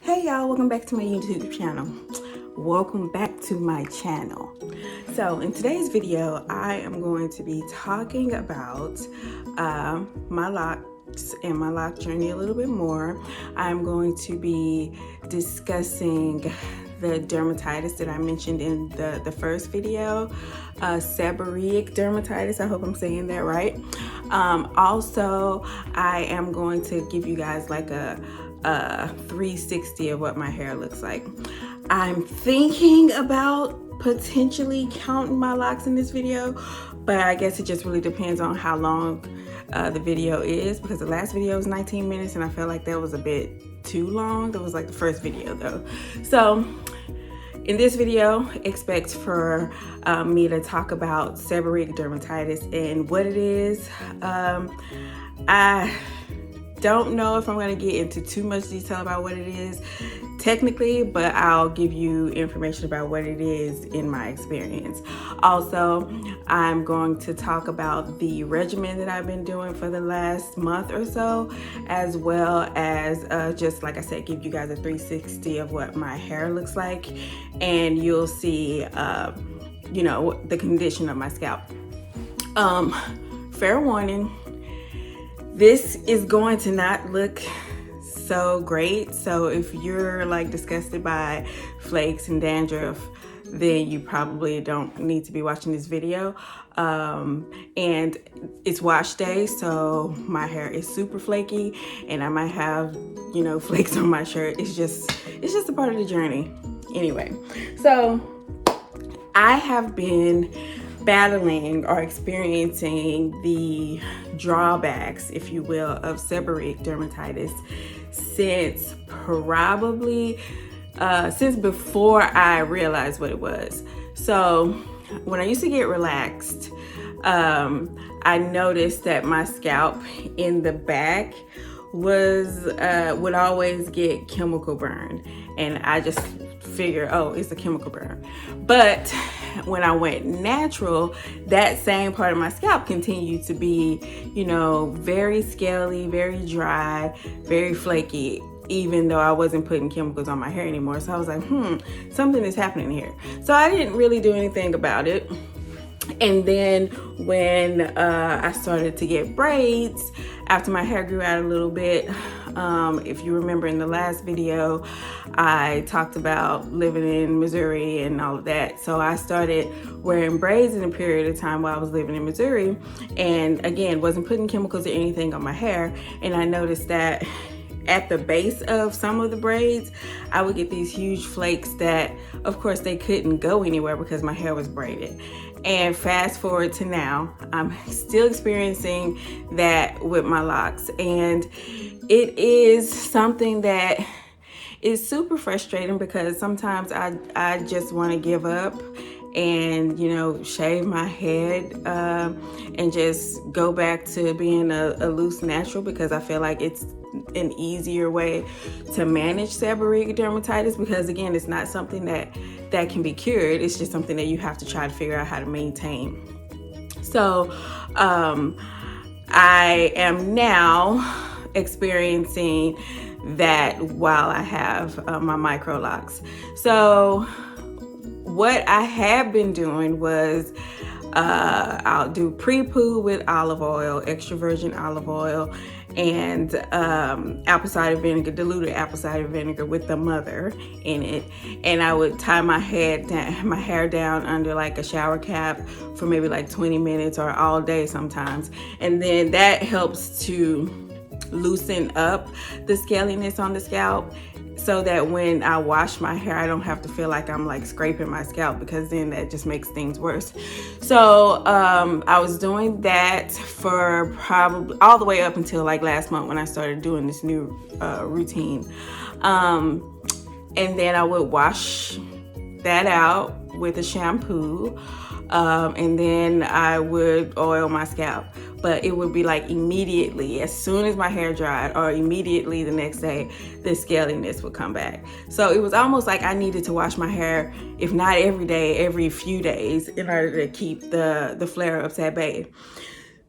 Hey y'all, welcome back to my YouTube channel. Welcome back to my channel. So in today's video, I am going to be talking about my locks and my lock journey a little bit more. I'm going to be discussing the dermatitis that I mentioned in the first video, seborrheic dermatitis. I hope I'm saying that right. Also, I am going to give you guys like a 360 of what my hair looks like. I'm thinking about potentially counting my locks in this video, but I guess it just really depends on how long the video is, because the last video was 19 minutes and I felt like that was a bit too long. That was like the first video though. So in this video, expect for me to talk about seborrheic dermatitis and what it is. I don't know if I'm going to get into too much detail about what it is technically, but I'll give you information about what it is in my experience. Also, I'm going to talk about the regimen that I've been doing for the last month or so, as well as just like I said, give you guys a 360 of what my hair looks like, and you'll see you know, the condition of my scalp. Fair warning, this is going to not look so great. So if you're like disgusted by flakes and dandruff, then you probably don't need to be watching this video. And it's wash day, so my hair is super flaky and I might have, you know, flakes on my shirt. It's just a part of the journey. Anyway, so I have been battling or experiencing the drawbacks, if you will, of seborrheic dermatitis since probably since before I realized what it was. So when I used to get relaxed, I noticed that my scalp in the back would always get chemical burn, and I just figure, oh, it's a chemical burn. But when I went natural, that same part of my scalp continued to be, you know, very scaly, very dry, very flaky, even though I wasn't putting chemicals on my hair anymore. So I was like, something is happening here. So I didn't really do anything about it. And then when I started to get braids, after my hair grew out a little bit, if you remember in the last video, I talked about living in Missouri and all of that. So I started wearing braids in a period of time while I was living in Missouri. And again, wasn't putting chemicals or anything on my hair. And I noticed that at the base of some of the braids, I would get these huge flakes that, of course, they couldn't go anywhere because my hair was braided. And fast forward to now, I'm still experiencing that with my locks. And it is something that is super frustrating because sometimes I just want to give up and, you know, shave my head and just go back to being a loose natural, because I feel like it's an easier way to manage seborrheic dermatitis, because again, it's not something that can be cured. It's just something that you have to try to figure out how to maintain. So I am now experiencing that while I have my Microlocs. So what I have been doing was I'll do pre-poo with olive oil, extra virgin olive oil, and apple cider vinegar, diluted apple cider vinegar with the mother in it. And I would tie my hair down under like a shower cap for maybe like 20 minutes or all day sometimes. And then that helps to loosen up the scaliness on the scalp, so that when I wash my hair, I don't have to feel like I'm like scraping my scalp, because then that just makes things worse. So I was doing that for probably all the way up until like last month when I started doing this new routine. And then I would wash that out with a shampoo, and then I would oil my scalp. But it would be like immediately, as soon as my hair dried, or immediately the next day, the scaliness would come back. So it was almost like I needed to wash my hair, if not every day, every few days, in order to keep the flare-ups at bay.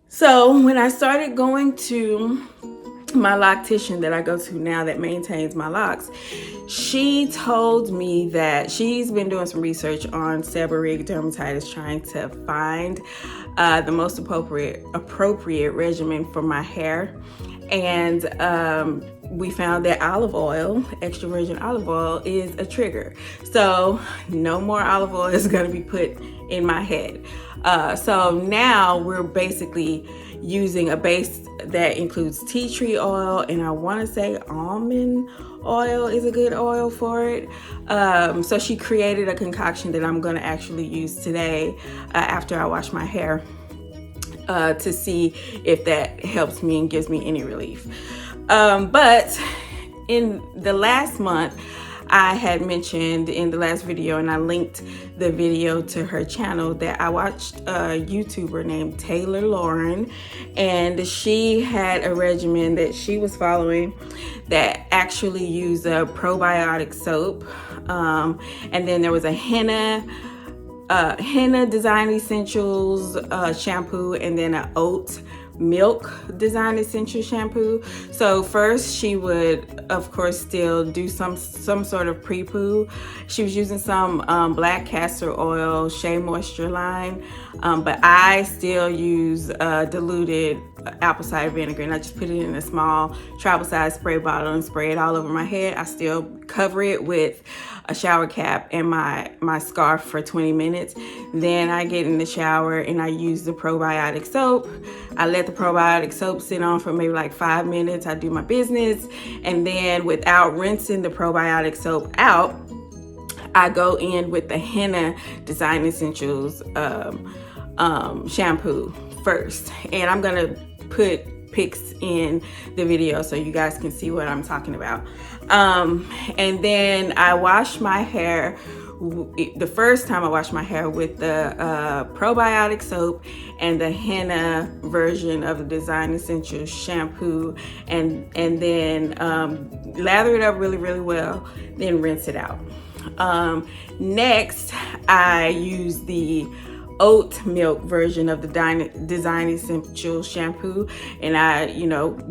So when I started going to my loctician that I go to now that maintains my locks, she told me that she's been doing some research on seborrheic dermatitis, trying to find the most appropriate regimen for my hair. And we found that olive oil, extra virgin olive oil, is a trigger. So no more olive oil is going to be put in my head. So now we're basically using a base that includes tea tree oil, and I want to say almond oil is a good oil for it. So she created a concoction that I'm going to actually use today after I wash my hair to see if that helps me and gives me any relief. But in the last month, I had mentioned in the last video, and I linked the video to her channel, that I watched a YouTuber named Taylor Lauren, and she had a regimen that she was following that actually used a probiotic soap, and then there was a henna Design Essentials shampoo, and then an oat milk Design Essential shampoo. So first she would, of course, still do some sort of pre-poo. She was using some black castor oil, Shea Moisture line, but I still use diluted apple cider vinegar, and I just put it in a small travel size spray bottle and spray it all over my head. I still cover it with a shower cap and my scarf for 20 minutes. Then I get in the shower and I use the probiotic soap. I let the probiotic soap sit on for maybe like 5 minutes. I do my business, and then without rinsing the probiotic soap out, I go in with the henna Design Essentials shampoo first, and I'm gonna put pics in the video so you guys can see what I'm talking about. And then I wash my hair. The first time I washed my hair with the probiotic soap and the henna version of the Design Essentials shampoo, and then lather it up really well, then rinse it out. Next, I use the oat milk version of the Design Essentials shampoo, and I,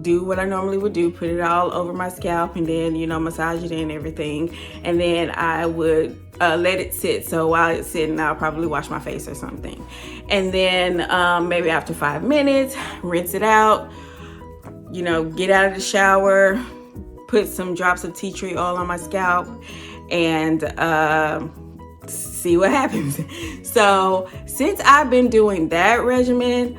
do what I normally would do, put it all over my scalp, and then, massage it and everything. And then I would let it sit. So while it's sitting, I'll probably wash my face or something. And then maybe after 5 minutes, rinse it out, get out of the shower, put some drops of tea tree oil on my scalp, and see what happens. So since I've been doing that regimen,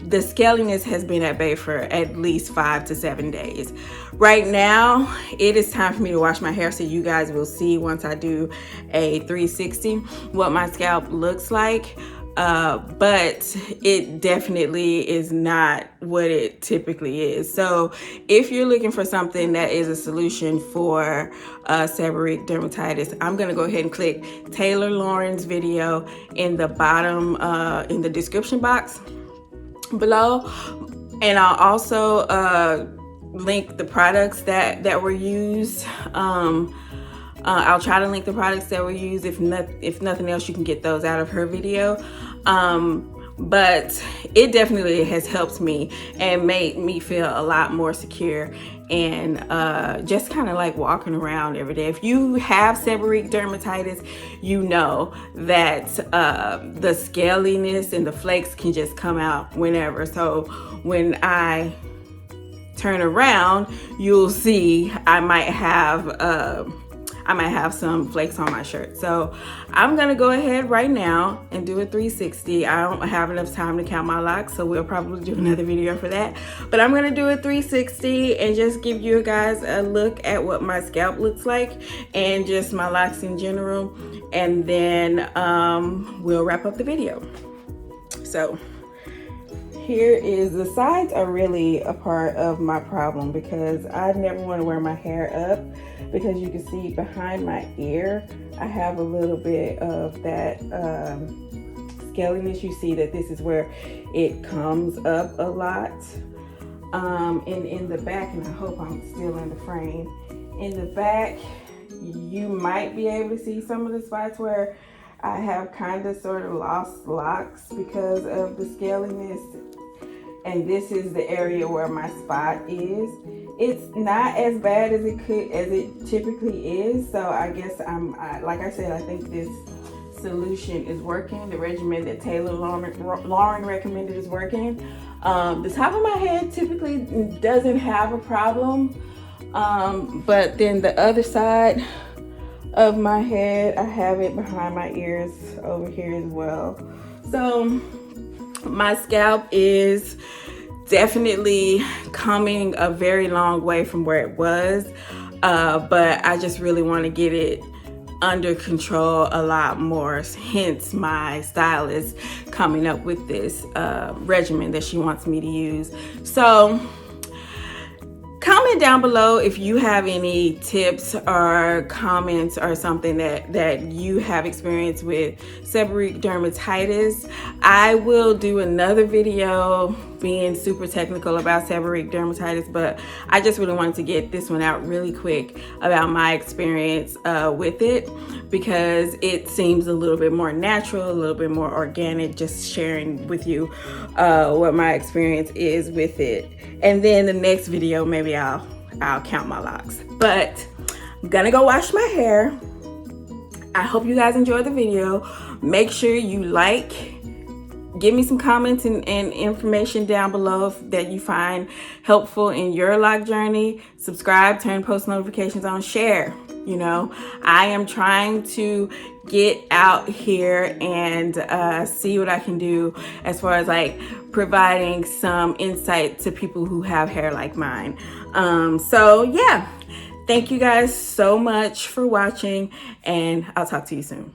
the scaliness has been at bay for at least 5 to 7 days. Right now, it is time for me to wash my hair, so you guys will see once I do a 360 what my scalp looks like. But it definitely is not what it typically is. So if you're looking for something that is a solution for seborrheic dermatitis, I'm going to go ahead and click Taylor Lauren's video in the bottom, in the description box below. And I'll also link the products that were used. I'll try to link the products that were used. If nothing else, you can get those out of her video. But it definitely has helped me and made me feel a lot more secure, and just kind of like walking around every day. If you have seborrheic dermatitis, you know that the scaliness and the flakes can just come out whenever. So when I turn around, you'll see I might have some flakes on my shirt. So I'm gonna go ahead right now and do a 360. I don't have enough time to count my locks, so we'll probably do another video for that. But I'm gonna do a 360 and just give you guys a look at what my scalp looks like and just my locks in general. And then we'll wrap up the video. So here is, the sides are really a part of my problem because I never want to wear my hair up, because you can see behind my ear, I have a little bit of that scaliness. You see that this is where it comes up a lot. And in the back, and I hope I'm still in the frame, in the back, you might be able to see some of the spots where I have kind of sort of lost locks because of the scaliness. and this is the area where my spot is. It's not as bad as it typically is. So I guess like I said, I think this solution is working. The regimen that Taylor Lauren recommended is working. The top of my head typically doesn't have a problem, but then the other side of my head, I have it behind my ears over here as well. So my scalp is definitely coming a very long way from where it was, but I just really want to get it under control a lot more, hence my stylist coming up with this regimen that she wants me to use. So comment down below if you have any tips or comments or something that you have experienced with seborrheic dermatitis. I will do another video being super technical about seborrheic dermatitis, but I just really wanted to get this one out really quick about my experience with it, because it seems a little bit more natural, a little bit more organic, just sharing with you what my experience is with it. And then the next video, maybe I'll count my locks. But I'm gonna go wash my hair. I hope you guys enjoyed the video. Make sure you like, give me some comments and information down below that you find helpful in your lock journey. Subscribe, turn post notifications on, share. You know, I am trying to get out here and see what I can do as far as like providing some insight to people who have hair like mine. So yeah, thank you guys so much for watching, and I'll talk to you soon.